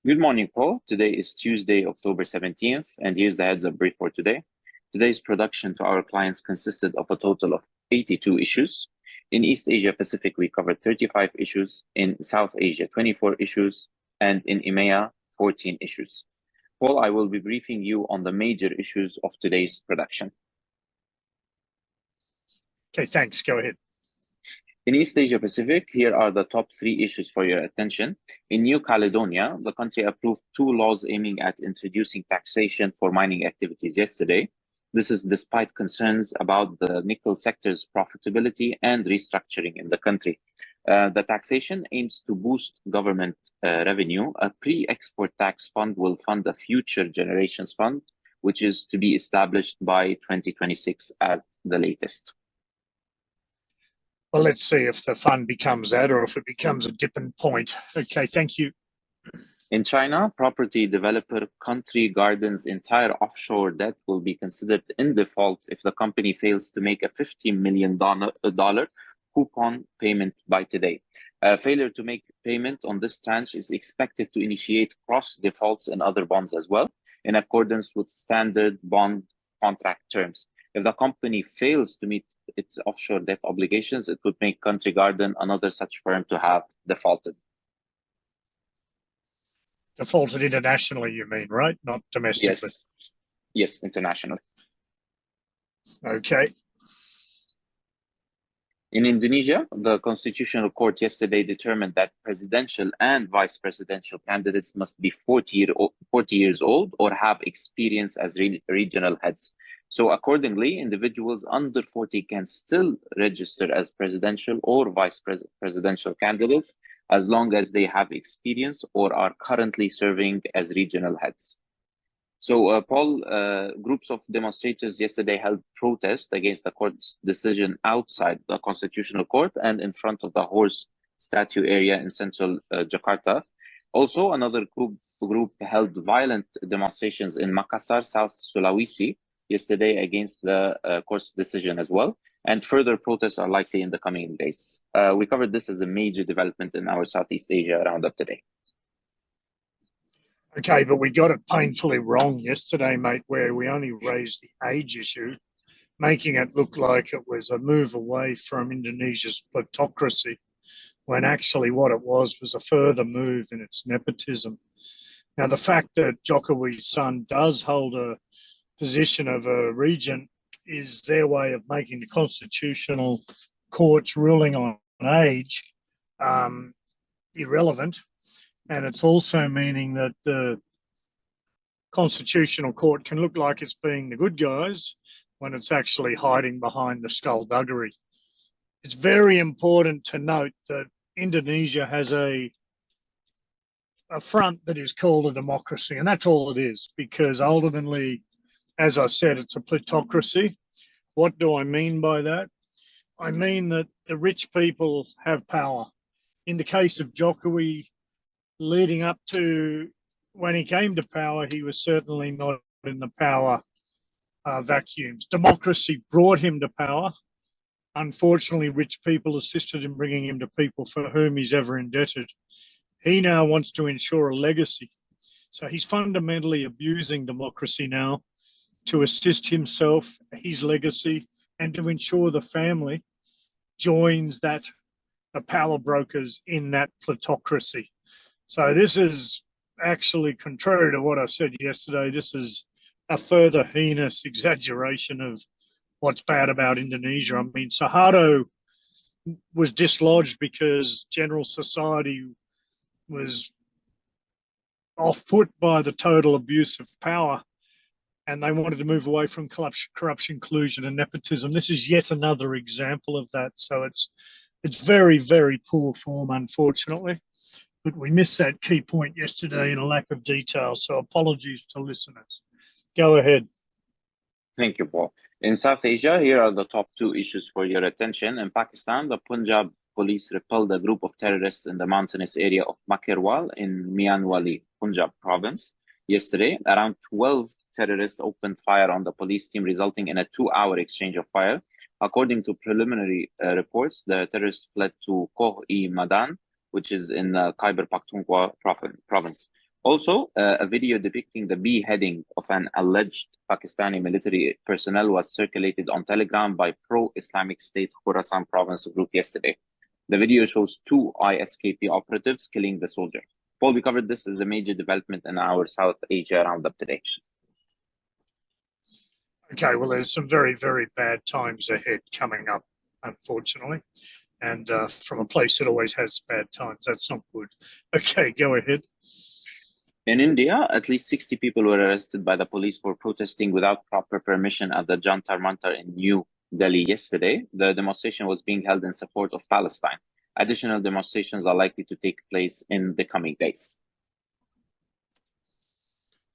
Good morning, Paul. Today is Tuesday, October 17th, and here's the heads-up brief for today. Today's production to our clients consisted of a total of 82 issues. In East Asia Pacific, we covered 35 issues. In South Asia, 24 issues. And in EMEA, 14 issues. Paul, I will be briefing you on the major issues of today's production. Okay, thanks. Go ahead. In East Asia Pacific, here are the top 3 issues for your attention. In New Caledonia, the country approved 2 laws aiming at introducing taxation for mining activities yesterday. This is despite concerns about the nickel sector's profitability and restructuring in the country. The taxation aims to boost government revenue. A pre-export tax fund will fund a future generations fund, which is to be established by 2026 at the latest. Well, let's see if the fund becomes that or if it becomes a dipping point. Okay, thank you. In China, property developer Country Garden's entire offshore debt will be considered in default if the company fails to make a $50 million coupon payment by today. Failure to make payment on this tranche is expected to initiate cross defaults in other bonds as well, in accordance with standard bond contract terms. If the company fails to meet its offshore debt obligations, it would make Country Garden another such firm to have defaulted. Defaulted internationally, you mean, right? Not domestically? Yes, internationally. Okay. In Indonesia, the Constitutional Court yesterday determined that presidential and vice presidential candidates must be 40 years old or have experience as regional heads. So accordingly, individuals under 40 can still register as presidential or vice presidential candidates as long as they have experience or are currently serving as regional heads. So, Paul, groups of demonstrators yesterday held protest against the court's decision outside the Constitutional Court and in front of the horse statue area in central Jakarta. Also, another group held violent demonstrations in Makassar, South Sulawesi, yesterday against the court's decision as well. And further protests are likely in the coming days. We covered this as a major development in our Southeast Asia roundup today. Okay, but we got it painfully wrong yesterday, mate, where we only raised the age issue, making it look like it was a move away from Indonesia's plutocracy, when actually what it was a further move in its nepotism. Now, the fact that Jokowi's son does hold a position of a regent is their way of making the Constitutional Court's ruling on age irrelevant. And it's also meaning that the Constitutional Court can look like it's being the good guys when it's actually hiding behind the skullduggery. It's very important to note that Indonesia has a front that is called a democracy, and that's all it is, because ultimately, as I said, it's a plutocracy. What do I mean by that? I mean that the rich people have power. In the case of Jokowi, leading up to when he came to power, he was certainly not in the power vacuums. Democracy brought him to power. Unfortunately, rich people assisted in bringing him to people for whom he's ever indebted. He now wants to ensure a legacy. So he's fundamentally abusing democracy now to assist himself, his legacy, and to ensure the family joins the power brokers in that plutocracy. So this is actually contrary to what I said yesterday. This is a further heinous exaggeration of what's bad about Indonesia. I mean, Suharto was dislodged because general society was off-put by the total abuse of power, and they wanted to move away from corruption, collusion, and nepotism. This is yet another example of that. So it's very, very poor form, unfortunately. But we missed that key point yesterday in a lack of detail, so apologies to listeners. Go ahead. Thank you, Paul. In South Asia, here are the top 2 issues for your attention. In Pakistan, the Punjab police repelled a group of terrorists in the mountainous area of Makerwal in Mianwali, Punjab province. Yesterday, around 12 terrorists opened fire on the police team, resulting in a 2-hour exchange of fire. According to preliminary reports, the terrorists fled to Koh-i-Madan, which is in Khyber Pakhtunkhwa province. Also, a video depicting the beheading of an alleged Pakistani military personnel was circulated on Telegram by pro-Islamic State Khorasan province group yesterday. The video shows two ISKP operatives killing the soldier. Paul, we covered this as a major development in our South Asia roundup today. Okay, well, there's some very, very bad times ahead coming up, unfortunately. And from a place that always has bad times, that's not good. Okay, go ahead. In India, at least 60 people were arrested by the police for protesting without proper permission at the Jantar Mantar in New Delhi yesterday. The demonstration was being held in support of Palestine. Additional demonstrations are likely to take place in the coming days.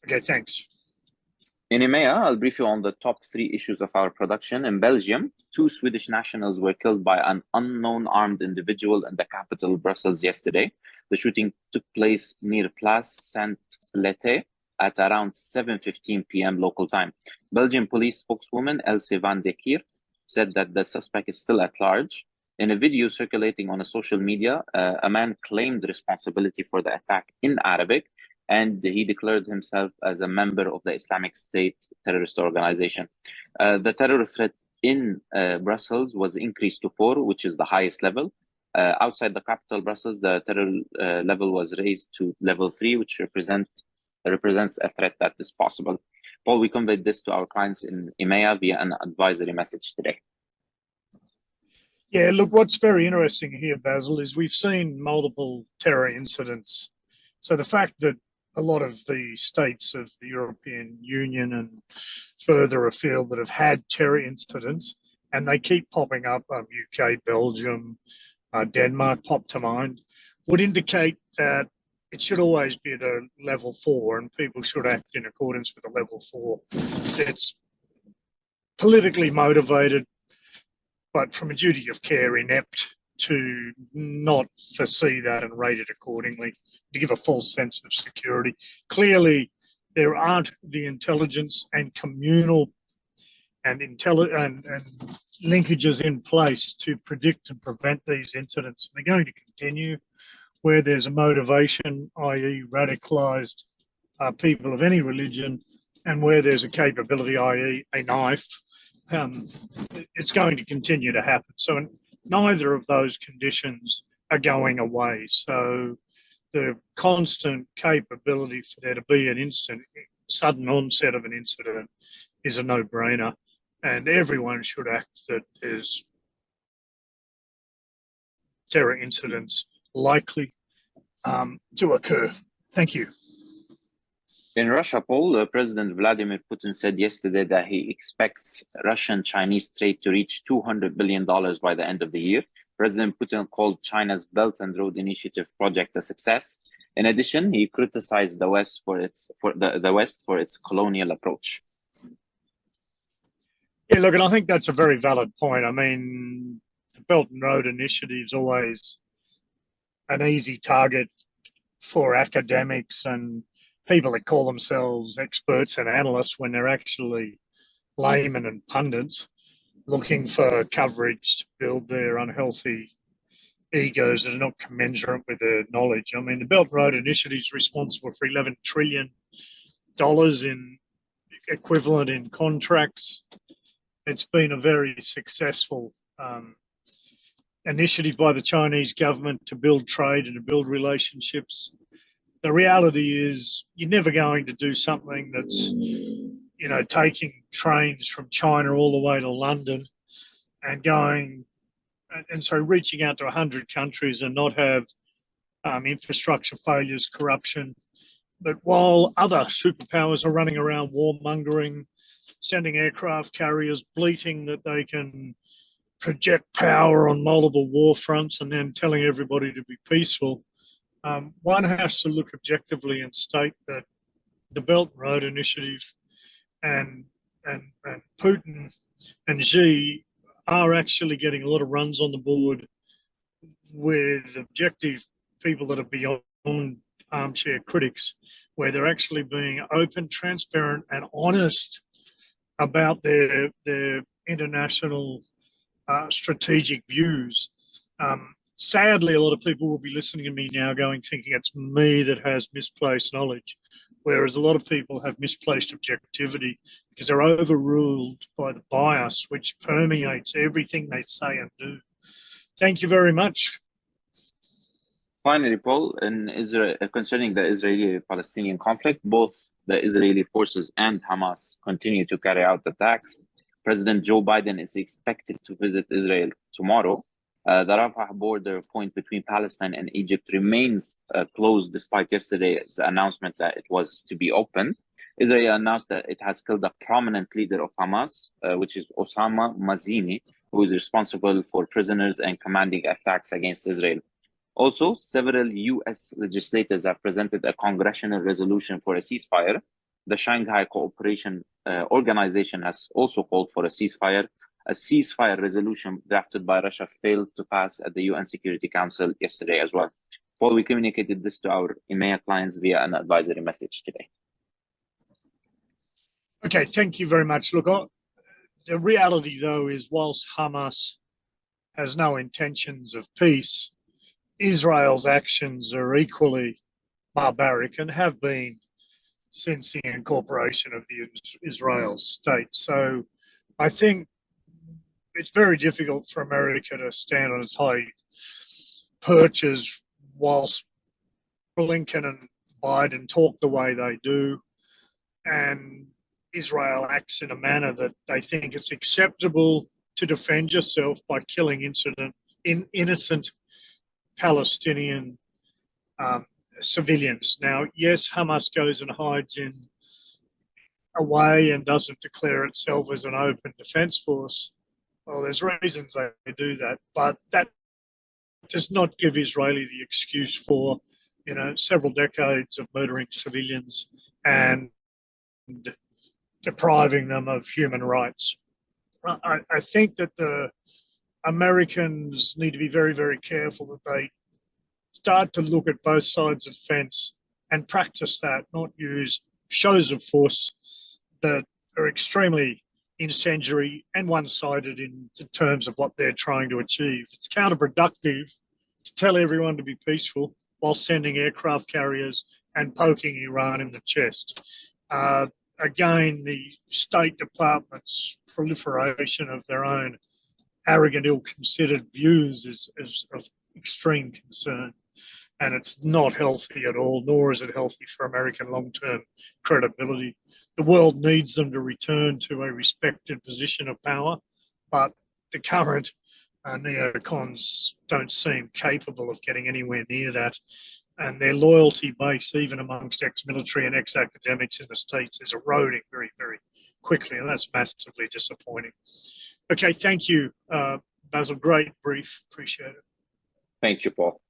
Okay, thanks. In EMEA, I'll brief you on the top 3 issues of our production. In Belgium, 2 Swedish nationals were killed by an unknown armed individual in the capital, Brussels, yesterday. The shooting took place near Place Saint-Lete at around 7:15 p.m. local time. Belgian police spokeswoman Else van de Kier said that the suspect is still at large. In a video circulating on social media, a man claimed responsibility for the attack in Arabic, and he declared himself as a member of the Islamic State terrorist organization. The terror threat in Brussels was increased to 4, which is the highest level. Outside the capital, Brussels, the terror level was raised to level 3, which represents a threat that is possible. Paul, we conveyed this to our clients in EMEA via an advisory message today. Yeah, look, what's very interesting here, Bassel, is we've seen multiple terror incidents. So the fact that a lot of the states of the European Union and further afield that have had terror incidents, and they keep popping up, UK, Belgium, Denmark pop to mind, would indicate that it should always be at a level 4 and people should act in accordance with a level 4. It's politically motivated, but from a duty of care, inept to not foresee that and rate it accordingly, to give a false sense of security. Clearly, there aren't the intelligence and communal and linkages in place to predict and prevent these incidents. They're going to continue where there's a motivation, i.e. radicalized people of any religion, and where there's a capability, i.e. a knife, it's going to continue to happen. So neither of those conditions are going away. So the constant capability for there to be an sudden onset of an incident is a no-brainer. And everyone should act that there's terror incidents likely to occur. Thank you. In Russia, Paul, President Vladimir Putin said yesterday that he expects Russian-Chinese trade to reach $200 billion by the end of the year. President Putin called China's Belt and Road Initiative project a success. In addition, he criticized the West for its colonial approach. Yeah, look, and I think that's a very valid point. I mean, the Belt and Road Initiative is always an easy target for academics and people that call themselves experts and analysts when they're actually laymen and pundits looking for coverage to build their unhealthy egos that are not commensurate with their knowledge. I mean, the Belt and Road Initiative is responsible for $11 trillion in equivalent in contracts. It's been a very successful initiative by the Chinese government to build trade and to build relationships. The reality is you're never going to do something that's, taking trains from China all the way to London and so reaching out to 100 countries and not have infrastructure failures, corruption. But while other superpowers are running around warmongering, sending aircraft carriers bleating that they can project power on multiple war fronts and then telling everybody to be peaceful, one has to look objectively and state that the Belt and Road Initiative and Putin and Xi are actually getting a lot of runs on the board with objective people that are beyond armchair critics, where they're actually being open, transparent, and honest about their international strategic views. sadly, a lot of people will be listening to me now thinking it's me that has misplaced knowledge, whereas a lot of people have misplaced objectivity because they're overruled by the bias which permeates everything they say and do. Thank you very much. Finally, Paul, in Israel, concerning the Israeli-Palestinian conflict, both the Israeli forces and Hamas continue to carry out attacks. President Joe Biden is expected to visit Israel tomorrow. The Rafah border point between Palestine and Egypt remains closed despite yesterday's announcement that it was to be opened. Israel announced that it has killed a prominent leader of Hamas, which is Osama Mazini, who is responsible for prisoners and commanding attacks against Israel. Also, several U.S. legislators have presented a congressional resolution for a ceasefire. The Shanghai Cooperation Organization has also called for a ceasefire. A ceasefire resolution drafted by Russia failed to pass at the UN Security Council yesterday as well. Paul, we communicated this to our EMEA clients via an advisory message today. Okay, thank you very much. Look, the reality, though, is whilst Hamas has no intentions of peace, Israel's actions are equally barbaric and have been since the incorporation of the Israel state. So I think it's very difficult for America to stand on its high perches whilst Blinken and Biden talk the way they do, and Israel acts in a manner that they think it's acceptable to defend yourself by killing innocent Palestinian civilians. Now, yes, Hamas goes and hides in away and doesn't declare itself as an open defense force. Well, there's reasons they do that, but that does not give Israeli the excuse for, several decades of murdering civilians and depriving them of human rights. I think that the Americans need to be very, very careful that they start to look at both sides of the fence and practice that, not use shows of force that are extremely incendiary and one-sided in terms of what they're trying to achieve. It's counterproductive to tell everyone to be peaceful while sending aircraft carriers and poking Iran in the chest. Again, the State Department's proliferation of their own arrogant, ill-considered views is of extreme concern. And it's not healthy at all, nor is it healthy for American long-term credibility. The world needs them to return to a respected position of power, but the current neocons don't seem capable of getting anywhere near that. And their loyalty base, even amongst ex-military and ex-academics in the States, is eroding very, very quickly, and that's massively disappointing. Okay, thank you, Bassel. Great brief. Appreciate it. Thank you, Paul.